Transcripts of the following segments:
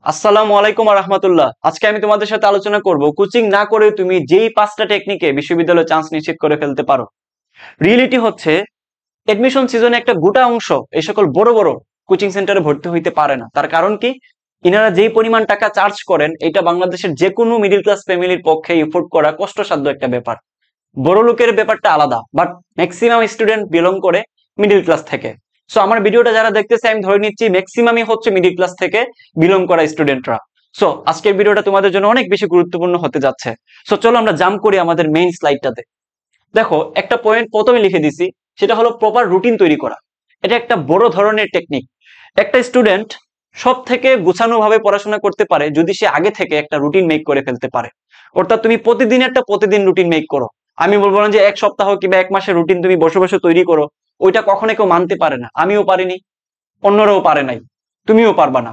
আসসালামু আলাইকুম রাহমাতুল্লাহ। আজকে আমি তোমাদের সাথে আলোচনা করব কোচিং না করে তুমি যেই 5টা টেকনিকে বিশ্ববিদ্যালয়ে চান্স নিশ্চিত করে ফেলতে পারো। রিয়েলিটি হচ্ছে এডমিশন সিজনে একটা গোটা অংশ এই সকল বড় বড় কোচিং সেন্টারে ভর্তি হইতে পারে না। তার কারণ কি? ইনারা যেই পরিমাণ টাকা চার্জ করেন এটা বাংলাদেশের যে কোনো মিডল ক্লাস ফ্যামিলির পক্ষে এফোর্ড করা কষ্টসাধ্য একটা ব্যাপার। বড় লোকের ব্যাপারটা আলাদা, বাট ম্যাক্সিমাম স্টুডেন্ট বিলং করে মিডল ক্লাস থেকে। সো আমার ভিডিওটা যারা দেখতেছে আমি ধরে নিচ্ছি ম্যাক্সিমামই হচ্ছে মিডল ক্লাস থেকে বিলং করা স্টুডেন্টরা। সো আজকের ভিডিওটা তোমাদের জন্য অনেক বেশি গুরুত্বপূর্ণ হতে যাচ্ছে। সো চলো আমরা জাম্প করি আমাদের মেইন স্লাইডটাতে। দেখো, একটা পয়েন্ট প্রথমে লিখে দিছি, সেটা হলো প্রপার রুটিন তৈরি করা। এটা একটা বড় ধরনের টেকনিক। একটা স্টুডেন্ট সব থেকে গোছানো ভাবে পড়াশোনা করতে পারে যদি সে আগে থেকে একটা রুটিন মেক করে ফেলতে পারে। অর্থাৎ তুমি প্রতিদিন একটা প্রতিদিন রুটিন মেক করো। আমি বলবো না যে এক সপ্তাহ কিংবা এক মাসের রুটিন তুমি বসে বসে তৈরি করো। ওইটা কখনো কেউ মানতে পারে না, আমিও পারিনি, অন্যরাও পারে নাই, তুমিও পারবা না।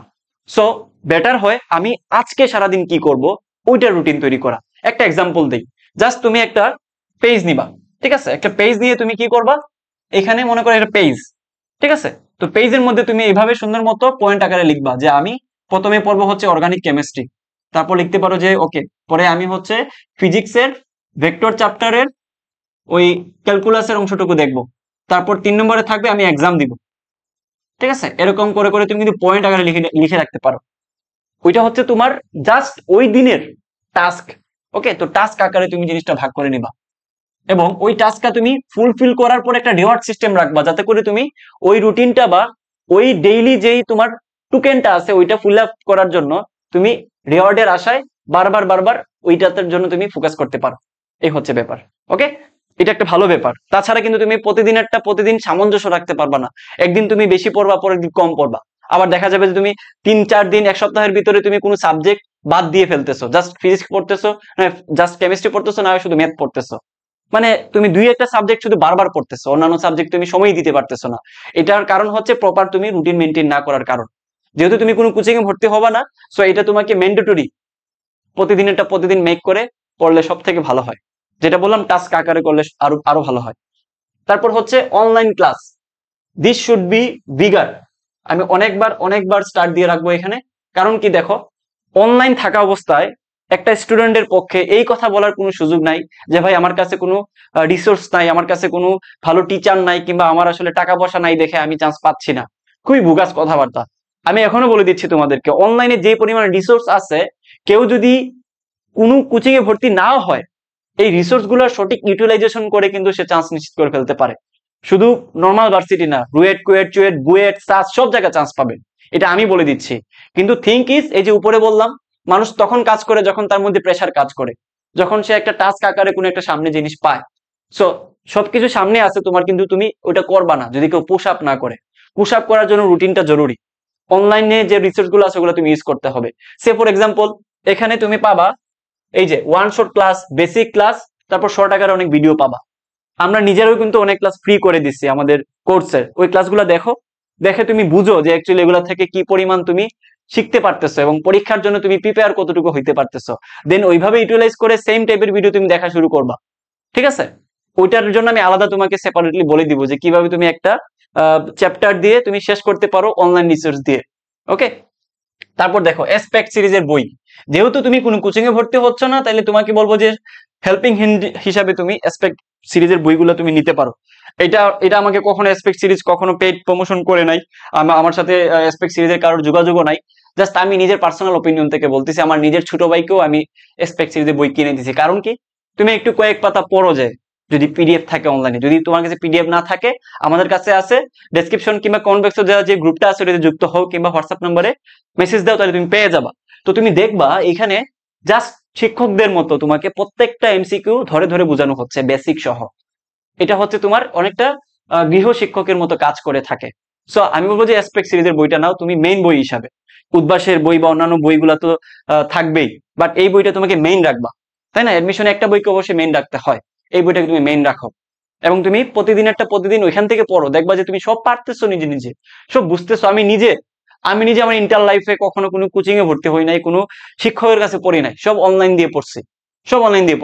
সো বেটার হয় আমি আজকে সারাদিন কি করব ওইটা রুটিন তৈরি করা। একটা এক্সাম্পল দেই, জাস্ট তুমি একটা পেজ নিবা, ঠিক আছে? একটা পেজ নিয়ে তুমি কি করবা, এখানে মনে করো একটা পেজ, ঠিক আছে? তো পেজের মধ্যে তুমি এইভাবে সুন্দর মতো পয়েন্ট আকারে লিখবা যে আমি প্রথমে পড়বো হচ্ছে অর্গানিক কেমিস্ট্রি, তারপর লিখতে পারো যে ওকে পরে আমি হচ্ছে ফিজিক্সের ভেক্টর চ্যাপ্টারের ওই ক্যালকুলাসের অংশটুকু দেখবো, তারপর 3 নম্বরে থাকবে আমি এক্সাম দিব। ঠিক আছে? এরকম করে করে তুমি কিন্তু পয়েন্ট আকারে লিখে লিখে রাখতে পারো। ওইটা হচ্ছে তোমার জাস্ট ওই দিনের টাস্ক। ওকে, তো টাস্ক আকারে তুমি জিনিসটা ভাগ করে নিবা এবং ওই টাস্কটা তুমি ফুলফিল করার পর একটা রিওয়ার্ড সিস্টেম রাখবা, যাতে করে তুমি ওই রুটিনটা বা ওই ডেইলি যেই তোমার টোকেনটা আছে ওইটা ফুল আপ করার জন্য তুমি রিওয়ার্ডের আশায় বারবার বারবার ওইটার জন্য তুমি ফোকাস করতে পারো। এই হচ্ছে ব্যাপার। ওকে, এটা একটা ভালো ব্যাপার। তাছাড়া কিন্তু তুমি প্রতিদিন সামঞ্জস্য রাখতে পারবা না। একদিন তুমি বেশি পড়বা, পরের দিন কম পড়বা। আবার দেখা যাবে যে তুমি 3-4 দিন এক সপ্তাহের ভিতরে তুমি কোনো সাবজেক্ট বাদ দিয়ে ফেলতেছো, জাস্ট ফিজিক্স পড়তেছো, জাস্ট কেমিস্ট্রি পড়তেছো, না শুধু ম্যাথ পড়তেছো। মানে তুমি দুই একটা সাবজেক্ট শুধু বারবার পড়তেছো, অন্যান্য সাবজেক্ট তুমি সময় দিতে পারতেছো না। এটার কারণ হচ্ছে প্রপার তুমি রুটিন মেনটেন না করার কারণ। যেহেতু তুমি কোনো কোচিং এ ভর্তি হবা না, সো এটা তোমাকে ম্যান্ডেটরি প্রতিদিন মেক করে পড়লে সব থেকে ভালো হয়। যেটা বললাম টাস্ক আকারে করলে আরো আরো ভালো হয়। তারপর হচ্ছে online class, this should be bigger. আমি অনেকবার স্টার্ট দিয়ে রাখবো এখানে। কারণ কি, দেখো, অনলাইন থাকা অবস্থায় একটা স্টুডেন্টের পক্ষে এই কথা বলার কোনো সুযোগ নাই যে ভাই আমার কাছে কোনো রিসোর্স নাই, আমার কাছে কোনো ভালো টিচার নাই, কিংবা আমার আসলে টাকা পয়সা নাই দেখে আমি চান্স পাচ্ছি না। খুবই বুগাস কথাবার্তা। আমি এখনো বলে দিচ্ছি তোমাদেরকে, অনলাইনে যে পরিমাণ রিসোর্স আছে, কেউ যদি কোনো কোচিং এ ভর্তি নাও হয়, এই রিসোর্স গুলোর সঠিক ইউটিলাইজেশন করে কিন্তু সে চান্স নিশ্চিত করে ফেলতে পারে। শুধু নর্মাল ভার্সিটি না, রুয়েট, কুয়েট, চুয়েট, বুয়েট, সাস সব জায়গায় চান্স পাবে, এটা আমি বলে দিচ্ছি। কিন্তু থিঙ্ক ইজ, এই যে উপরে বললাম, মানুষ তখন কাজ করে যখন তার মধ্যে প্রেসার কাজ করে, যখন সে একটা টাস্ক আকারে কোনো একটা সামনে জিনিস পায়। সো সবকিছু সামনে আছে তোমার, কিন্তু তুমি ওটা করবা না যদি কেউ পুশ আপ না করে। পুশ আপ করার জন্য রুটিনটা জরুরি। অনলাইনে যে রিসোর্স গুলো আছে ওগুলো তুমি ইউজ করতে হবে। সে ফর এক্সাম্পল, এখানে তুমি পাবা এই যে one shot class, basic class, তারপর শর্ট আকারে অনেক ভিডিও পাবা। আমরা নিজেরাও কিন্তু অনেক ক্লাস ফ্রি করে দিচ্ছি আমাদের কোর্সের। ওই ক্লাসগুলো দেখো, দেখে তুমি বুঝো যে অ্যাকচুয়ালি এগুলো থেকে কি পরিমাণ তুমি শিখতে পারতেছো এবং পরীক্ষার জন্য তুমি প্রিপেয়ার কতটুকু হইতে পারতেছো। দেন ওইভাবে ইউটিলাইজ করে সেম টাইপের ভিডিও তুমি দেখা শুরু করবা। ঠিক আছে? ওইটার জন্য আমি আলাদা তোমাকে সেপারেটলি বলে দিব যে কিভাবে তুমি একটা চ্যাপ্টার দিয়ে তুমি শেষ করতে পারো অনলাইন রিসোর্স দিয়ে। ওকে, তারপর দেখো এসপেক্ট সিরিজের বই। যেহেতু তুমি কোনো কোচিং এ ভর্তি হচ্ছ না, তাইলে তোমাকে বলবো যে হেল্পিং হ্যান্ড হিসাবে তুমি এসপেক্ট সিরিজের বইগুলো তুমি নিতে পারো। এটা এটা আমাকে কখনো এসপেক্ট সিরিজ কখনো পেইড প্রমোশন করে নাই। আমার সাথে এসপেক্ট সিরিজের কারোর যোগাযোগও নাই। জাস্ট আমি নিজের পার্সোনাল ওপিনিয়ন থেকে বলতেছি, আমার নিজের ছোট ভাইকেও আমি এসপেক্ট সিরিজের বই কিনে দিয়েছি। কারণ কি, তুমি একটু কয়েক পাতা পড়ো যায়, যদি পিডিএফ থাকে অনলাইনে। যদি তোমার কাছে পিডিএফ না থাকে, আমাদের কাছে আছে, ডেসক্রিপশন কিংবা কমেন্ট বক্সে দেওয়া যে গ্রুপটা আছে ওটাতে যুক্ত হও, কিংবা হোয়াটসঅ্যাপ নম্বরে মেসেজ দাও, তাহলে তুমি পেয়ে যাবা। তো তুমি দেখবা এখানে জাস্ট শিক্ষকদের মতো তোমাকে প্রত্যেকটা এমসিকিউ ধরে ধরে বোঝানো হচ্ছে, বেসিক সহ। এটা হচ্ছে তোমার অনেকটা গৃহ শিক্ষকের মতো কাজ করে থাকে। সো আমি বলবো যে অ্যাসপেক্ট সিরিজের বইটা নাও তুমি মেইন বই হিসাবে। উদ্ভাসের বই বা অন্যান্য বইগুলা তো থাকবেই, বাট এই বইটা তোমাকে মেইন রাখবা। তাই না? এডমিশনে একটা বইকে অবশ্যই মেইন রাখতে হয়, এই বইটাকে তুমি মেইন রাখো। এবং তুমি প্রতিদিন ওইখান থেকে পড়ো, দেখবা যে তুমি সব পারতেছো, নিজে নিজে সব বুঝতেছো। আমি নিজে আমার ইন্টার লাইফে কখনো কোনো কোচিং এ ভর্তি হই নাই, কোনো শিক্ষকের কাছে পড়ি নাই, সব অনলাইন দিয়ে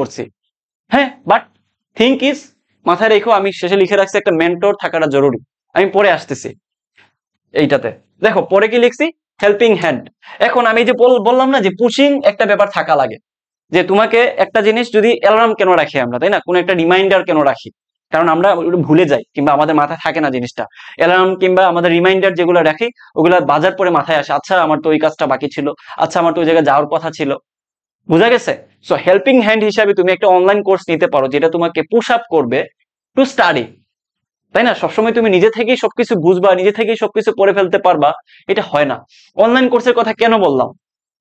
পড়ছি। হ্যাঁ, বাট থিঙ্ক ইজ, মাথায় রেখো, আমি শেষে লিখে রাখছি একটা মেন্টর থাকাটা জরুরি। আমি পরে আসতেছি এইটাতে। দেখো পরে কি লিখছি, হেল্পিং হ্যান্ড। এখন আমি যে বললাম না যে পুশিং একটা ব্যাপার থাকা লাগে, যে তোমাকে একটা জিনিস যদি অ্যালার্ম কেন রাখি আমরা, তাই না, কোন একটা রিমাইন্ডার কেন রাখি, কারণ আমরা ভুলে যাই কিংবা আমাদের মাথায় থাকে না জিনিসটা। অ্যালার্ম কিংবা আমাদের রিমাইন্ডার যেগুলো রাখি ওগুলা বাজার পরে মাথায় আসে, আচ্ছা আমার তো ওই কাজটা বাকি ছিল, আচ্ছা আমার তো ওই জায়গায় যাওয়ার কথা ছিল। বুঝা গেছে? সো হেল্পিং হ্যান্ড হিসাবে তুমি একটা অনলাইন কোর্স নিতে পারো যেটা তোমাকে পুশ আপ করবে টু স্টাডি, তাই না? সবসময় তুমি নিজে থেকেই সবকিছু বুঝবা, নিজে থেকেই সবকিছু করে ফেলতে পারবা, এটা হয় না। অনলাইন কোর্সের কথা কেন বললাম,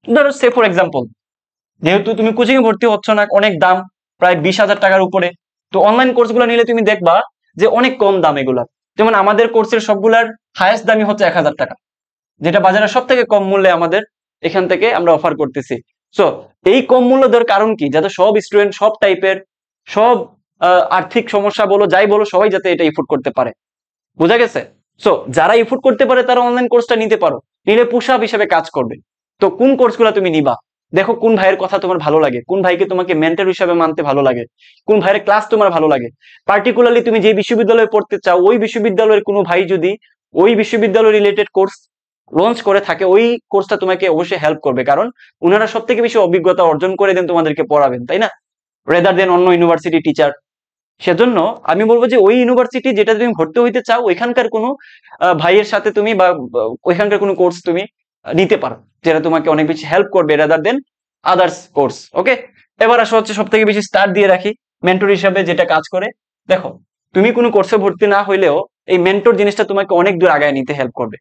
ধরো সে ফর এক্সাম্পল, যেহেতু তুমি কোচিং এ ভর্তি হচ্ছ না, অনেক দাম, প্রায় 20,000 টাকার উপরে, তো অনলাইন কোর্স গুলো নিলে তুমি দেখবা যে অনেক কম দাম এগুলার। যেমন আমাদের কোর্সের সবগুলার হাইয়েস্ট দামই হচ্ছে 1,000 টাকা, যেটা বাজারে সব থেকে কম মূল্যে আমাদের এখান থেকে আমরা অফার করতেছি। সো এই কম মূল্য দেওয়ার কারণ কি, যাতে সব স্টুডেন্ট, সব টাইপের, সব আর্থিক সমস্যা বলো যাই বলো, সবাই যাতে এটা ইফোর্ড করতে পারে। বুঝা গেছে? সো যারা ইফোর্ড করতে পারে তারা অনলাইন কোর্সটা নিতে পারো, নিলে পুশ আপ হিসেবে কাজ করবে। তো কোন কোর্সগুলো তুমি নিবা, দেখো কোন ভাইয়ের কথা তোমার ভালো লাগে, কোন ভাইকে তোমাকে মেন্টর হিসেবে মানতে ভালো লাগে, কোন ভাইয়ের ক্লাস তোমার ভালো লাগে। পার্টিকুলারলি তুমি যে বিশ্ববিদ্যালয়ে পড়তে চাও ওই বিশ্ববিদ্যালয়ের কোনো ভাই যদি ওই বিশ্ববিদ্যালয় রিলেটেড কোর্স লঞ্চ করে থাকে, ওই কোর্সটা তোমাকে অবশ্যই হেল্প করবে, কারণ ওনারা সব থেকে বেশি অভিজ্ঞতা অর্জন করে দেন তোমাদেরকে পড়াবেন, তাই না, রেদার দেন অন্য ইউনিভার্সিটি টিচার। সেজন্য আমি বলবো যে ওই ইউনিভার্সিটি যেটা তুমি ভর্তি হইতে চাও ওইখানকার কোনো ভাইয়ের সাথে তুমি বা ওইখানকার কোনো কোর্স তুমি নিতে পারো, যেটা তোমাকে অনেক বেশি হেল্প করবে রাদার দেন আদার্স কোর্স। ওকে, এবার আসা হচ্ছে সব থেকে বেশি স্টার দিয়ে রাখি মেন্টর হিসাবে যেটা কাজ করে। দেখো, তুমি কোনো কোর্সে ভর্তি না হইলেও এই মেন্টর জিনিসটা তোমাকে অনেক দূর আগায় নিতে হেল্প করবে।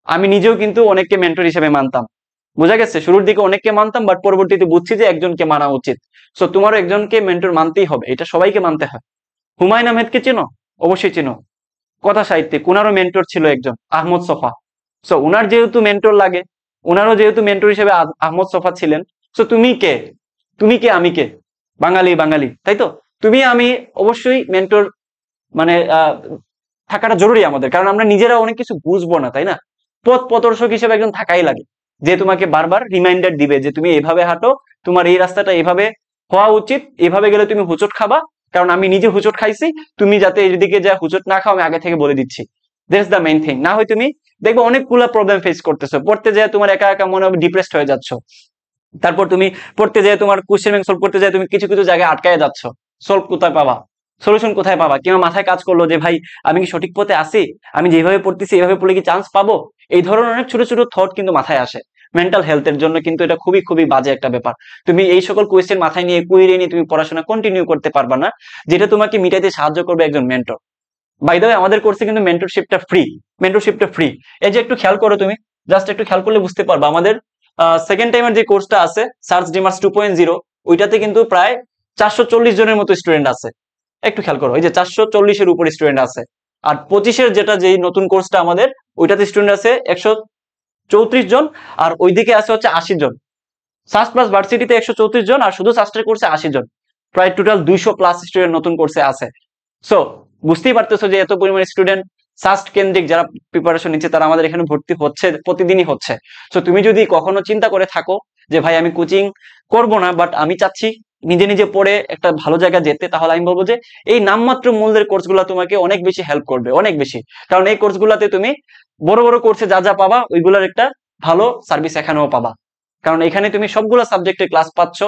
আমি নিজেও কিন্তু অনেককে মেন্টর হিসেবে মানতাম, বোঝা গেছে, শুরুর দিকে অনেককে মানতাম, বাট পরবর্তীতে বুঝছি যে একজনকে মানা উচিত। সো তোমারও একজনকে মেন্টর মানতেই হবে, এটা সবাইকে মানতে হয়। হুমায়ুন আহমেদকে চেনো? অবশ্যই চেনো, কথা সাহিত্যিক, উনারও মেন্টর ছিল একজন, আহমদ সফা। সো উনার যেহেতু মেন্টর লাগে, উনারও যেহেতু মেন্টর হিসেবে আহমদ সফা ছিলেন, সো তুমি কে, তুমি কে, আমি কে, বাঙালি বাঙালি, তাই তো? তুমি আমি অবশ্যই মেন্টর মানে থাকাটা জরুরি আমাদের, কারণ আমরা নিজেরা অনেক কিছু বুঝবো না, তাই না? পথ প্রদর্শক হিসেবে একজন থাকাই লাগে, যে তোমাকে বারবার রিমাইন্ডার দিবে যে তুমি এভাবে হাঁটো, তোমার এই রাস্তাটা এভাবে হওয়া উচিত, এভাবে গেলে তুমি হুচট খাবা, কারণ আমি নিজে হুচট খাইছি, তুমি যাতে এদিকে যা হুচট না খাও আমি আগে থেকে বলে দিচ্ছি। That's the main thing. না হয় তুমি দেখবে অনেকগুলো প্রবলেম ফেস করতেছো, পড়তে যায় তোমার একা একা মনে হবে ডিপ্রেসড হয়ে যাচ্ছ, তারপর তুমি পড়তে যায় তোমার কোশ্চেন ব্যাংক সলভ করতে যায় তুমি কিছু কিছু জায়গায় আটকায় যাচ্ছ, সলভ কোথায় পাবা, সলিউশন কোথায় পাবা, কিংবা মাথায় কাজ করলো যে ভাই আমি কি সঠিক পথে আছি, আমি যেভাবে পড়তেছি এভাবে পড়লে কি চান্স পাবো, এই ধরনের অনেক ছোট ছোট থট কিন্তু মাথায় আসে। মেন্টাল হেলথের জন্য কিন্তু এটা খুবই খুবই বাজে একটা ব্যাপার। তুমি এই সকল কোয়েশ্চেন মাথায় নিয়ে কুইরে নিয়ে তুমি পড়াশোনা কন্টিনিউ করতে পারবা না, যেটা তোমাকে মিটাইতে সাহায্য করবে একজন মেন্টর। বাই দ্য ওয়ে, আমাদের কোর্সে কিন্তু মেন্টরশিপটা ফ্রি, মেন্টরশিপটা ফ্রি। এই যে একটু খেয়াল করো তুমি, জাস্ট একটু খেয়াল করলে বুঝতে পারবা, আমাদের সেকেন্ড টাইমের যে কোর্সটা আছে সার্চ ডিমার্স 2.0, ওইটাতে কিন্তু প্রায় 440 জনের মতো স্টুডেন্ট আছে। একটু খেয়াল করো, এই যে 440-এর উপর স্টুডেন্ট আছে। আর 25-এর যেটা যেই নতুন কোর্সটা আমাদের, ওইটাতে স্টুডেন্ট আছে 134 জন, আর ওইদিকে আছে হচ্ছে 80 জন। সাস প্লাস ভার্সিটিতে 134 জন, আর শুধু সাস্টের কোর্সে 80 জন, প্রায় টোটাল 200+ স্টুডেন্ট নতুন কোর্সে আছে। সো বুঝতেই পারতেছো যে এত পরিমাণ স্টুডেন্ট সাস্ট কেন্দ্রিক যারা প্রিপারেশন নিচ্ছে তারা আমাদের এখানে ভর্তি হচ্ছে, প্রতিদিনই হচ্ছে। সো তুমি যদি কখনো চিন্তা করে থাকো যে ভাই আমি কোচিং করব না, বাট আমি চাচ্ছি নিজে নিজে পড়ে একটা ভালো জায়গা যেতে, তাহলে আমি বলবো যে এই নামমাত্র মূল্যের কোর্সগুলো তোমাকে অনেক বেশি হেল্প করবে, অনেক বেশি। কারণ এই কোর্সগুলোতে তুমি বড় বড় কোর্সে যা যা পাবা ওইগুলোর একটা ভালো সার্ভিস এখানেও পাবা, কারণ এখানে তুমি সবগুলো সাবজেক্টে ক্লাস পাচ্ছ,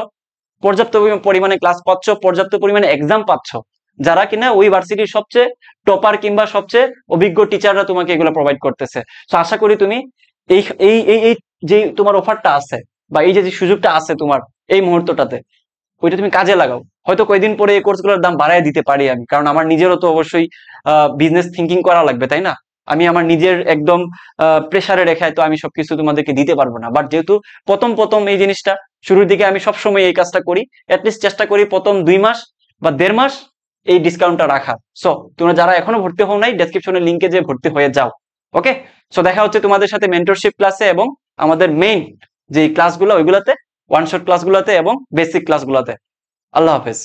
পর্যাপ্ত পরিমাণে ক্লাস পাচ্ছ, পর্যাপ্ত পরিমাণে এক্সাম পাচ্ছ, যারা কিনা ওই ভার্সিটির সবচেয়ে টপার কিংবা সবচেয়ে অভিজ্ঞ টিচাররা তোমাকে এগুলো প্রোভাইড করতেছে। তো আশা করি তুমি এই এই এই যে তোমার অফারটা আছে বা এই যে সুযোগটা আছে তোমার এই মুহূর্তটাতে, ওইটা তুমি কাজে লাগাও। হয়তো কয়েকদিন পরে এই কোর্সগুলোর দাম বাড়ায় দিতে পারি আমি, কারণ আমার নিজেরও তো অবশ্যই বিজনেস থিঙ্কিং করা লাগবে, তাই না? আমি আমার নিজের একদম প্রেসারে রেখে তো আমি সবকিছু তোমাদেরকে দিতে পারবো না। বাট যেহেতু প্রথম প্রথম এই জিনিসটা শুরুর দিকে আমি সবসময় এই কাজটা করি, অ্যাটলিস্ট চেষ্টা করি প্রথম 2 মাস বা 1.5 মাস এই ডিসকাউন্টটা রাখা। সো তোমরা যারা এখনো ভর্তি হও নাই, ডেসক্রিপশনের লিঙ্কে যে ভর্তি হয়ে যাও। ওকে, সো দেখা হচ্ছে তোমাদের সাথে মেন্টরশিপ ক্লাসে এবং আমাদের মেইন যে ক্লাসগুলো ওইগুলোতে, ওয়ান শট ক্লাসগুলোতে এবং বেসিক ক্লাসগুলোতে। আল্লাহ হাফেজ।